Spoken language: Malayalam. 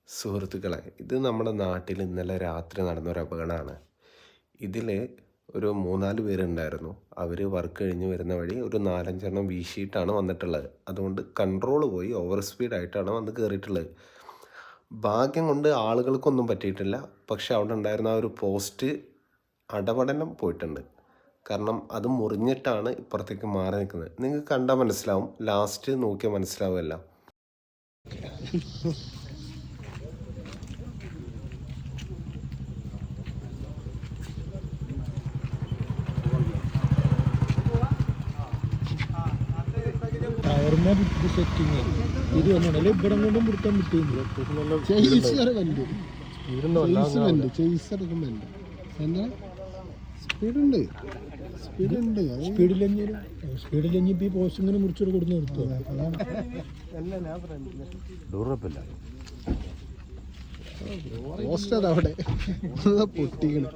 സുഹൃത്തുക്കളെ, ഇത് നമ്മുടെ നാട്ടിൽ ഇന്നലെ രാത്രി നടന്നൊരു അപകടമാണ്. ഇതിൽ ഒരു 3-4 പേരുണ്ടായിരുന്നു. അവർ വർക്ക് കഴിഞ്ഞ് വരുന്ന വഴി ഒരു 4-5 വീശിയിട്ടാണ് വന്നിട്ടുള്ളത്. അതുകൊണ്ട് കൺട്രോൾ പോയി ഓവർ സ്പീഡായിട്ടാണ് വന്ന് കയറിയിട്ടുള്ളത്. ഭാഗ്യം കൊണ്ട് ആളുകൾക്കൊന്നും പറ്റിയിട്ടില്ല. പക്ഷെ അവിടെ ഉണ്ടായിരുന്ന ആ ഒരു പോസ്റ്റ് അടപടലം പോയിട്ടുണ്ട്. കാരണം അത് മുറിഞ്ഞിട്ടാണ് ഇപ്പുറത്തേക്ക് മാറി നിൽക്കുന്നത്. നിങ്ങൾക്ക് കണ്ടാൽ മനസ്സിലാവും, ലാസ്റ്റ് നോക്കിയാൽ മനസ്സിലാവുമല്ല. സെറ്റിങ് ഇത് വന്നാണല്ലേ ഇവിടെ കൊണ്ടും പിടുത്താൻ പറ്റുന്നു. സ്പീഡിലെങ്കിൽ പോസ്റ്റ് ഇങ്ങനെ മുറിച്ചോട് കൊടുത്ത് നിർത്തുക. പോസ്റ്റ് അവിടെ പൊട്ടിക്കണം.